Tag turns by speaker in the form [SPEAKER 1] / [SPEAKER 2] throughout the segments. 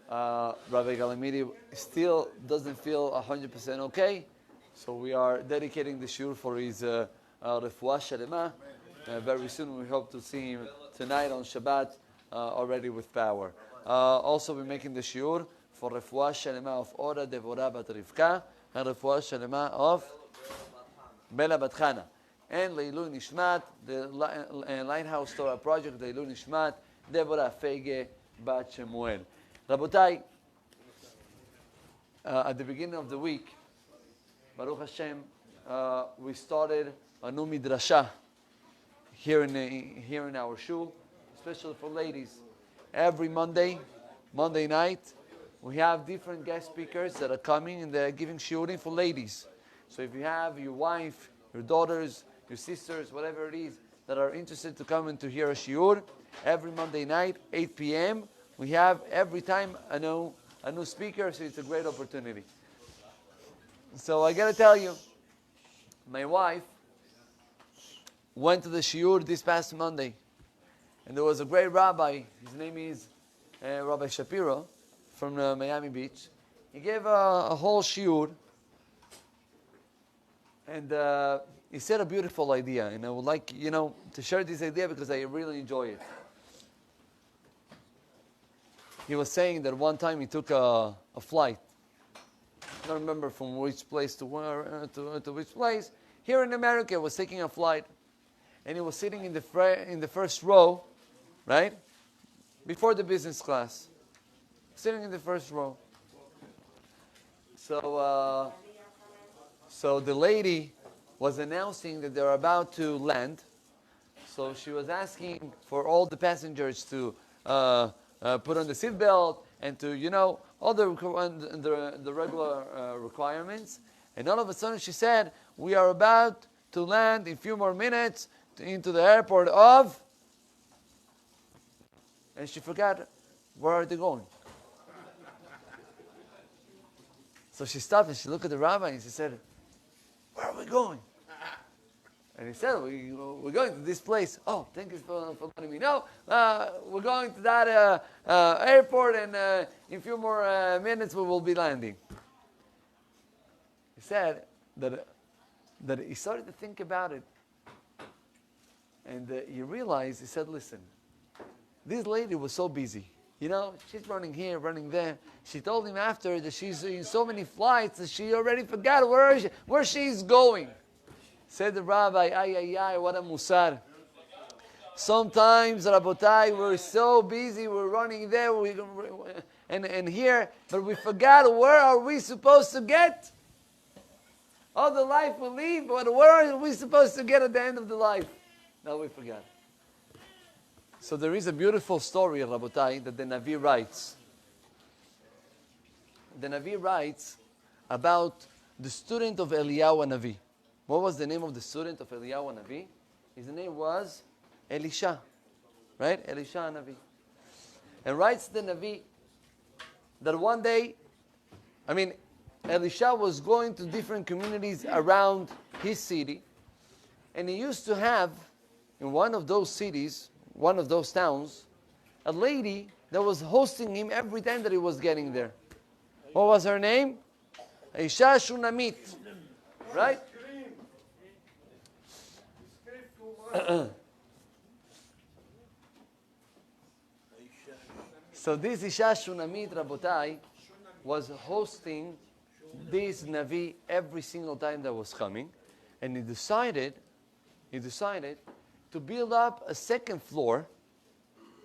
[SPEAKER 1] Rabbi Galamidi still doesn't feel 100% okay. So we are dedicating the shiur for his refuah shalema. Very soon we hope to see him tonight on Shabbat already with power. Also we're making the shiur for refuah shalema of Ora Devorah Bat Rivka and refuah shalema of Bela Bat Chana. And Leilui Nishmat, the Lighthouse Torah Project, Leilui Nishmat, Devorah Feige Bat Shemuel. Rabotai, at the beginning of the week, Baruch Hashem, we started a new midrasha here in our shul, especially for ladies. Every Monday night, we have different guest speakers that are coming and they're giving shiurim for ladies. So if you have your wife, your daughters, your sisters, whatever it is, that are interested to come and to hear a shiur, every Monday night, 8 p.m., we have every time a new speaker, so it's a great opportunity. So I got to tell you, my wife went to the shiur this past Monday, and there was a great rabbi. His name is Rabbi Shapiro from Miami Beach. He gave a whole shiur, and he said a beautiful idea, and I would like to share this idea because I really enjoy it. He was saying that one time he took a flight. I don't remember from which place to which place. Here in America, he was taking a flight, and he was sitting in the first row, right, before the business class, sitting in the first row. So the lady was announcing that they're about to land. So she was asking for all the passengers to put on the seatbelt and to, all the regular requirements. And all of a sudden she said, we are about to land in a few more minutes into the airport of... And she forgot, where are they going? So she stopped and she looked at the rabbi and she said, where are we going? And he said, we're going to this place. Oh, thank you for letting me know. We're going to that airport, and in a few more minutes we will be landing. He said that he started to think about it. And he realized, he said, listen, this lady was so busy. She's running here, running there. She told him after that she's in so many flights that she already forgot where she's going. Said the rabbi, ay, what a musar. Sometimes, Rabotai, we're so busy, we're running there and here, but we forgot where are we supposed to get? All the life we live, but where are we supposed to get at the end of the life? Now we forgot. So there is a beautiful story, Rabotai, that the Navi writes. The Navi writes about the student of Eliyahu Navi. What was the name of the student of Eliyahu Navi? His name was Elisha. Right? Elisha Navi. And writes the Navi that one day, Elisha was going to different communities around his city, and he used to have, in one of those cities, one of those towns, a lady that was hosting him every time that he was getting there. What was her name? Isha Shunamit. Right? So this Isha Shunamit, Rabotai, was hosting this Navi every single time that was coming, and he decided to build up a second floor,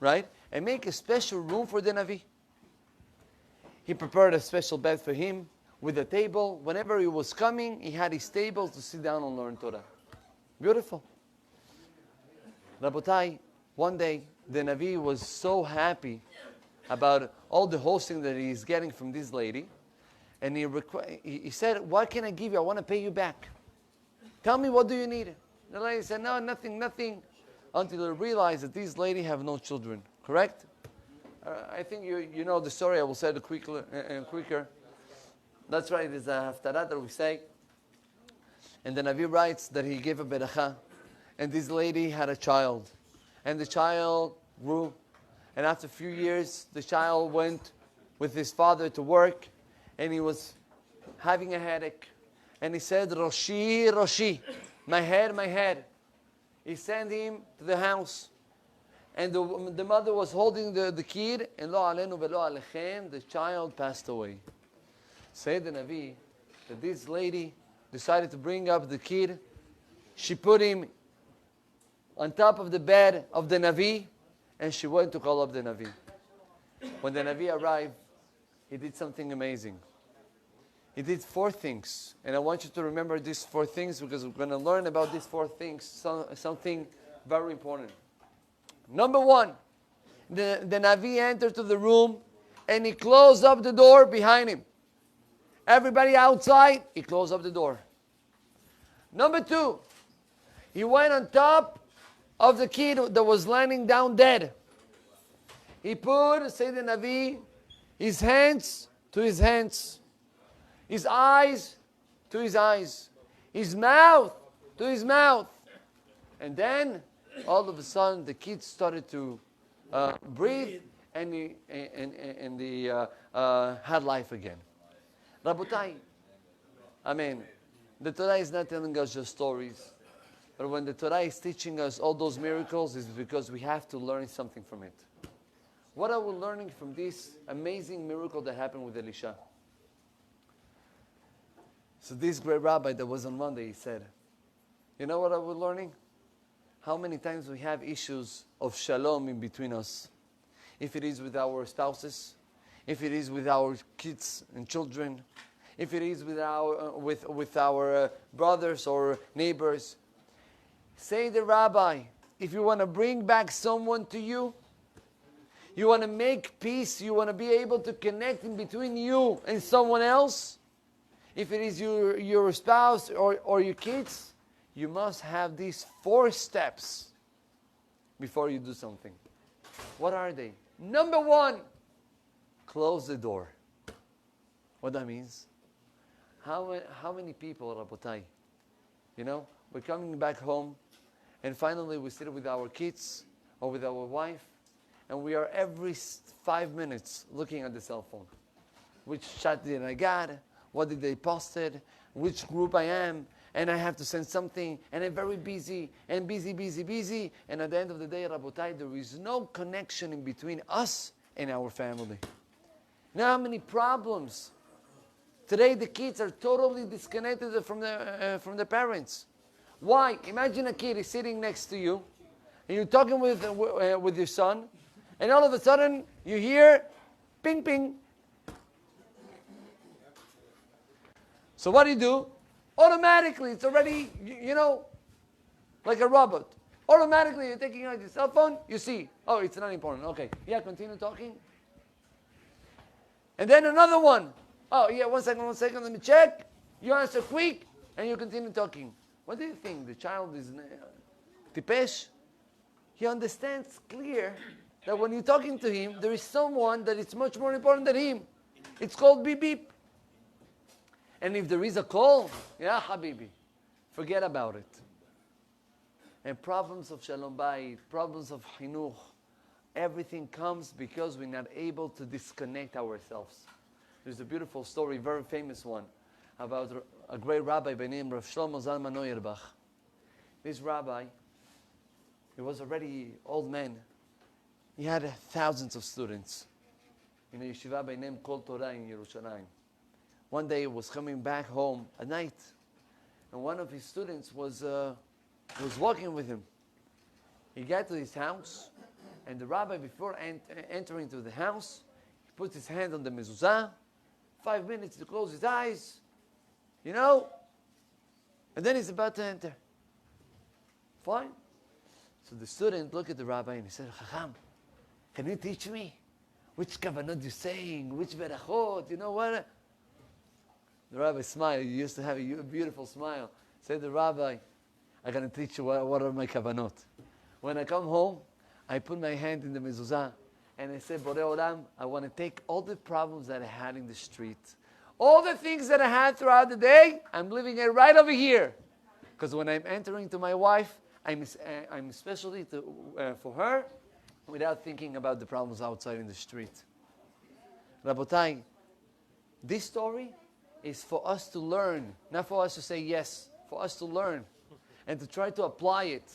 [SPEAKER 1] right, and make a special room for the Navi. He prepared a special bed for him with a table. Whenever he was coming, he had his table to sit down and learn Torah. Beautiful. Rabotai, one day, the Navi was so happy about all the hosting that he's getting from this lady, and he said, what can I give you? I want to pay you back. Tell me, what do you need? The lady said, no, nothing, until he realized that this lady have no children. Correct? I think you know the story. I will say it quicker. That's right. It's a haftarah that we say. And the Navi writes that he gave a beracha, and this lady had a child, and the child grew, and after a few years, the child went with his father to work, and he was having a headache. And he said, Roshi, Roshi, my head, my head. He sent him to the house. And the mother was holding the kid, and lo alenu velo alechem, the child passed away. Said the Navi that this lady decided to bring up the kid. She put him on top of the bed of the Navi, and she went to call up the Navi. When the Navi arrived, he did something amazing. He did 4 things. And I want you to remember these 4 things, because we're going to learn about these 4 things, something very important. Number 1, the Navi entered to the room and he closed up the door behind him. Everybody outside, he closed up the door. Number 2, he went on top of the kid that was lying down dead. He put, say the Navi, his hands to his hands, his eyes to his eyes, his mouth to his mouth. And then, all of a sudden, the kid started to breathe, and he had life again. Rabotai, the Torah is not telling us just stories. But when the Torah is teaching us all those miracles, it's because we have to learn something from it. What are we learning from this amazing miracle that happened with Elisha? So this great rabbi that was on Monday, he said, you know what are we learning? How many times we have issues of shalom in between us. If it is with our spouses, if it is with our kids and children, if it is with our brothers or neighbors. Say the rabbi, if you want to bring back someone to you, you want to make peace, you want to be able to connect in between you and someone else, if it is your spouse or your kids, you must have these 4 steps before you do something. What are they? Number 1, close the door. What that means? How many people, Rabotai, we're coming back home, and finally we sit with our kids or with our wife, and we are every 5 minutes looking at the cell phone. Which chat did I got? What did they posted? Which group I am? And I have to send something, and I'm very busy, and busy. And at the end of the day, Rabotai, there is no connection in between us and our family. Now, how many problems? Today, the kids are totally disconnected from the parents. Why? Imagine a kid is sitting next to you, and you're talking with your son, and all of a sudden, you hear, ping, ping. So what do? Automatically, it's already, like a robot. Automatically, you're taking out your cell phone, you see, oh, it's not important. Okay, yeah, continue talking. And then another one. Oh, yeah, one second, let me check. You answer quick, and you continue talking. What do you think? The child is tipesh? He understands clear that when you're talking to him, there is someone that is much more important than him. It's called beep beep. And if there is a call, yeah, habibi, forget about it. And problems of shalom bayit, problems of chinuch, everything comes because we're not able to disconnect ourselves. There's a beautiful story, very famous one, about a great rabbi by name Rav Shlomo Zalman Auerbach. This rabbi, he was already old man. He had thousands of students in a yeshiva by name Kol Torah in Yerushalayim. One day he was coming back home at night, and one of his students was walking with him. He got to his house, and the rabbi, before entering to the house, he puts his hand on the mezuzah, 5 minutes to close his eyes, and then he's about to enter. Fine. So the student looked at the rabbi and he said, Chacham, can you teach me? Which kavanot you're saying? Which berachot? You know what? The rabbi smiled. He used to have a beautiful smile. Said the rabbi, I'm going to teach you what are my kavanot. When I come home, I put my hand in the mezuzah and I said, Borei Olam, I want to take all the problems that I had in the street, all the things that I had throughout the day, I'm leaving it right over here. Because when I'm entering to my wife, I'm especially for her, without thinking about the problems outside in the street. Rabotai, this story is for us to learn, not for us to say yes, for us to learn and to try to apply it.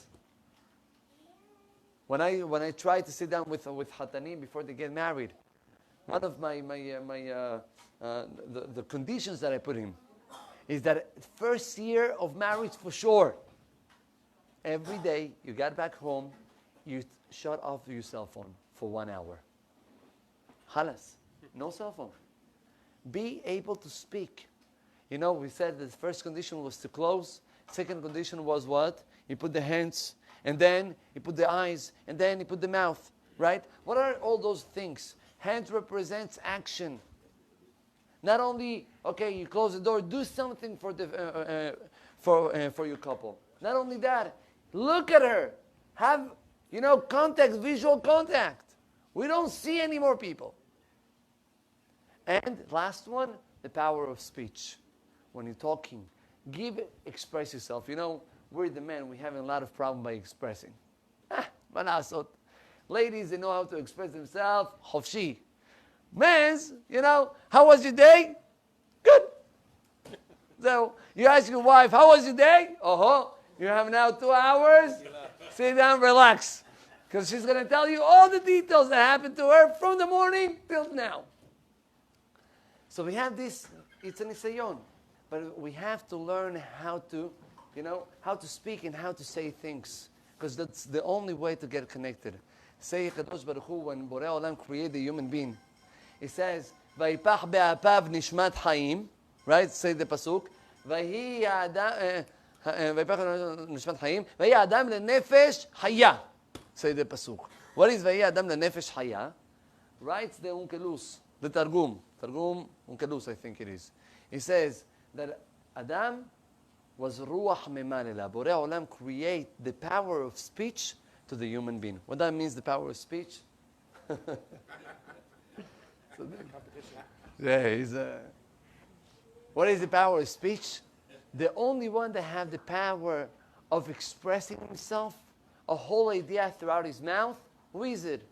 [SPEAKER 1] When I try to sit down with Hatanim before they get married, one of the conditions that I put in is that first year of marriage for sure, every day you got back home, you shut off your cell phone for 1 hour. Halas, no cell phone. Be able to speak. You know, we said the first condition was to close. Second condition was what? You put the hands, and then you put the eyes, and then you put the mouth, right? What are all those things? Hands represents action. Not only, okay, you close the door, do something for your couple. Not only that, look at her. Have, contact, visual contact. We don't see any more people. And last one, the power of speech. When you're talking, express yourself. We're the men, we have a lot of problem by expressing. Manasot. Ladies, they know how to express themselves. Chofshi. Men's, how was your day? Good. So, you ask your wife, how was your day? You have now 2 hours. Sit down, relax. Because she's going to tell you all the details that happened to her from the morning till now. So we have this, it's an isayon. But we have to learn how to, how to speak and how to say things. Because that's the only way to get connected. Say Kadosh Baruch Hu, when Borei Olam created the human being, it says, "Vayipach be'apav nishmat hayim," right? Say the pasuk. Vayhi adam nishmat hayim. Vayhi adam lenefesh haya. Say the pasuk. What is Vayhi adam lenefesh haya? Writes the Unkelus, the Targum Unkelus, I think it is. He says that Adam was ruach memanela. Borei Olam create the power of speech to the human being. What that means, the power of speech? What is the power of speech? The only one that have the power of expressing himself, a whole idea throughout his mouth, who is it?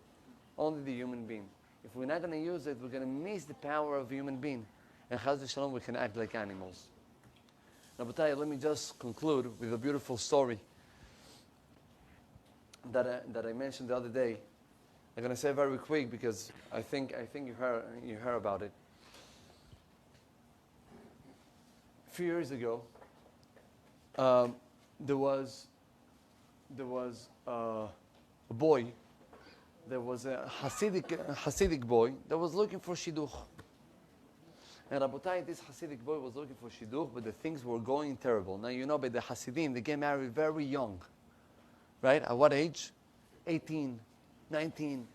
[SPEAKER 1] Only the human being. If we're not going to use it, we're going to miss the power of human being. And Chaz v'Shalom, we can act like animals. Now, let me just conclude with a beautiful story that I mentioned the other day. I'm going to say very quick because I think you heard about it. A few years ago, there was a boy. There was a Hasidic boy that was looking for shidduch. And Rabotai, this Hasidic boy was looking for shidduch, but the things were going terrible. Now, by the Hasidim, they get married very young. Right? At what age? 18, 19.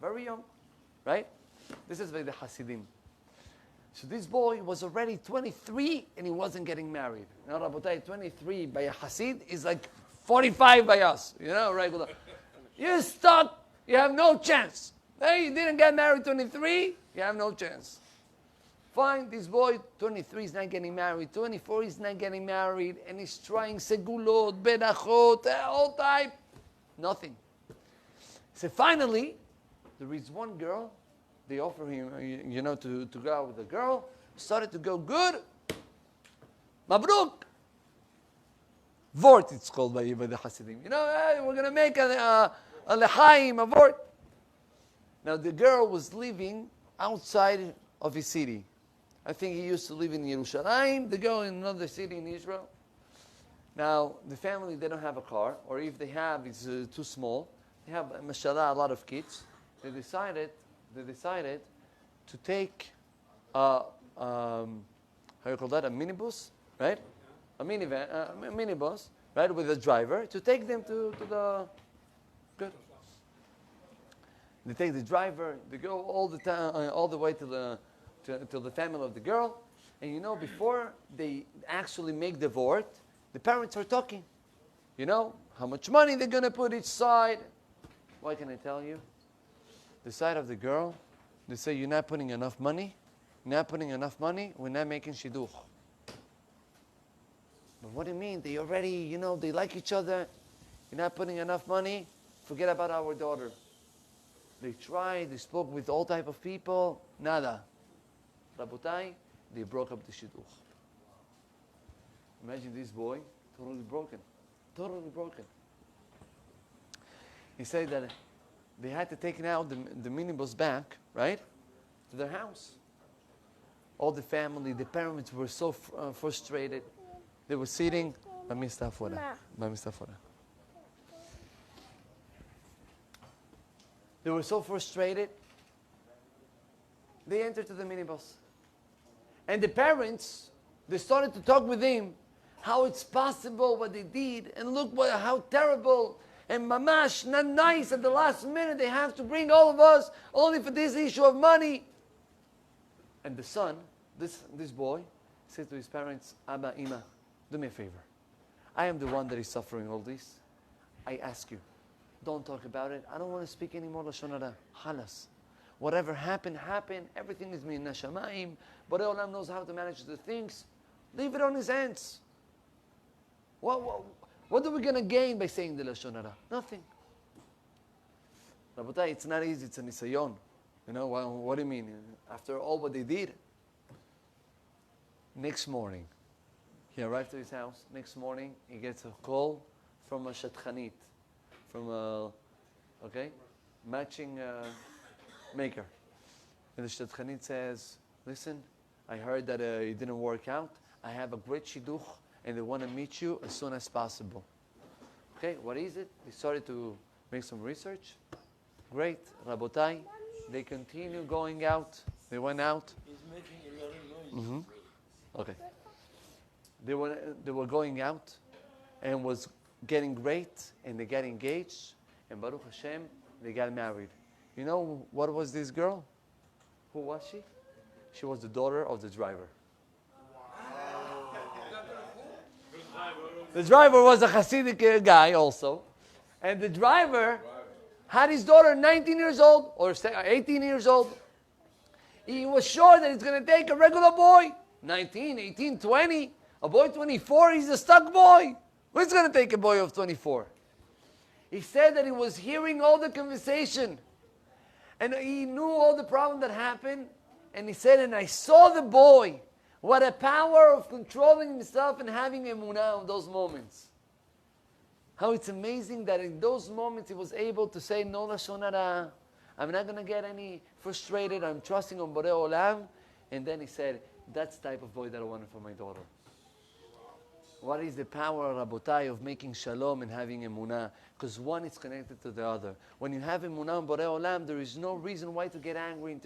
[SPEAKER 1] Very young. Right? This is by the Hasidim. So this boy was already 23 and he wasn't getting married. Now, Rabotai, 23 by a Hasid is like 45 by us. Regular. You're stuck. You have no chance. Hey, you didn't get married 23, you have no chance. Fine, this boy, 23, is not getting married. 24, is not getting married. And he's trying segulot, benachot, all type. Nothing. So finally, there is one girl. They offer him, to go out with a girl. Started to go good. Mabruk. Vort, it's called by the Hasidim. Hey, we're going to make a lechaim, a vort. Now, the girl was living outside of his city. I think he used to live in Yerushalayim. They go in another city in Israel. Now, the family, they don't have a car, or if they have, it's too small. They have, mashallah, a lot of kids. They decided to take, how you call that, a minibus, right? A minivan, a minibus, right, with a driver, to take them to the, good. They take the driver, they go all the way to the family of the girl. And before they actually make the vort, the parents are talking. How much money they're going to put each side. What can I tell you? The side of the girl, they say, you're not putting enough money. You're not putting enough money. We're not making shidduch. But what do you mean? They already, they like each other. You're not putting enough money. Forget about our daughter. They tried. They spoke with all type of people. Nada. Rabotai, they broke up the shidduch. Imagine this boy, totally broken. Totally broken. He said that they had to take out the minibus back, right, to their house. All the family, the parents were so frustrated. They were sitting. Mami está afuera. Mami está afuera. They were so frustrated. They entered to the minibus. And the parents, they started to talk with him how it's possible what they did. And look how terrible and mamash, not nice at the last minute. They have to bring all of us only for this issue of money. And the son, this boy, said to his parents, Abba, Ima, do me a favor. I am the one that is suffering all this. I ask you, don't talk about it. I don't want to speak anymore Lashon Hara. Halas. Whatever happened, happened. Everything is min hashamayim. But Olam knows how to manage the things. Leave it on his hands. What are we going to gain by saying the Lashon Hara? Nothing. Rabotai, it's not easy. It's a nisayon. You know, what do you mean? After all what they did. Next morning, he arrived to his house. Next morning, he gets a call from a shatchanit, from a, matching maker. And the shatchanit says, listen, I heard that it didn't work out. I have a great shidduch, and they want to meet you as soon as possible. Okay, what is it? They started to make some research. Great, Rabotai. They continue going out. They went out.
[SPEAKER 2] He's making a lot of noise.
[SPEAKER 1] Okay. They were going out, and was getting great, and they got engaged, and Baruch Hashem, they got married. You know what was this girl? Who was she? She was the daughter of the driver. The driver was a Hasidic guy also. And the driver had his daughter 19 years old or 18 years old. He was sure that it's going to take a regular boy, 19, 18, 20. A boy 24, he's a stuck boy. What's going to take a boy of 24? He said that he was hearing all the conversation. And he knew all the problem that happened. And he said, and I saw the boy. What a power of controlling himself and having emunah in those moments. How it's amazing that in those moments he was able to say, no Lashon Hara. I'm not going to get any frustrated. I'm trusting on Borei Olam. And then he said, that's the type of boy that I wanted for my daughter. What is the power, Rabotai, of making shalom and having emunah? Because one is connected to the other. When you have emunah and Borei Olam, there is no reason why to get angry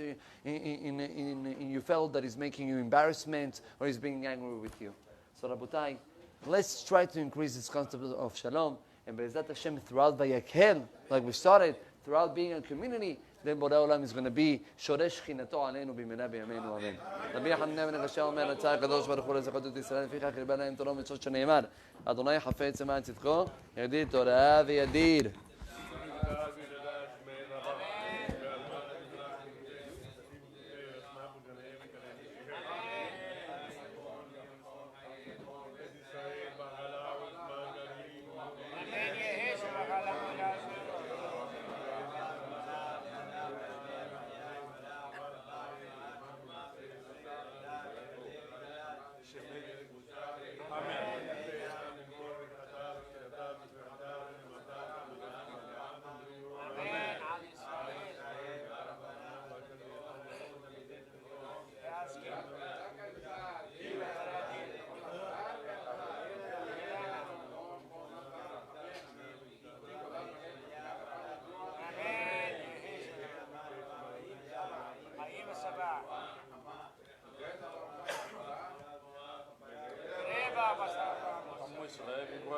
[SPEAKER 1] in your fellow that is making you embarrassment or is being angry with you. So Rabotai, let's try to increase this concept of shalom. And Be'ezat Hashem, throughout Vayakhel, like we started, throughout being a community, then Borei Olam is going to be shoresh chinato aleinu b'mena b'yameinu amen. Rabbi Hanina ben Gasha omer atzah kadosh baruch hu lezachot et Yisrael לפיכך ירבה להם תורה ומצוות שנאמר אדוני חפץ למען צדקו יגדיל תורה וידיר.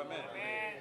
[SPEAKER 2] Amen.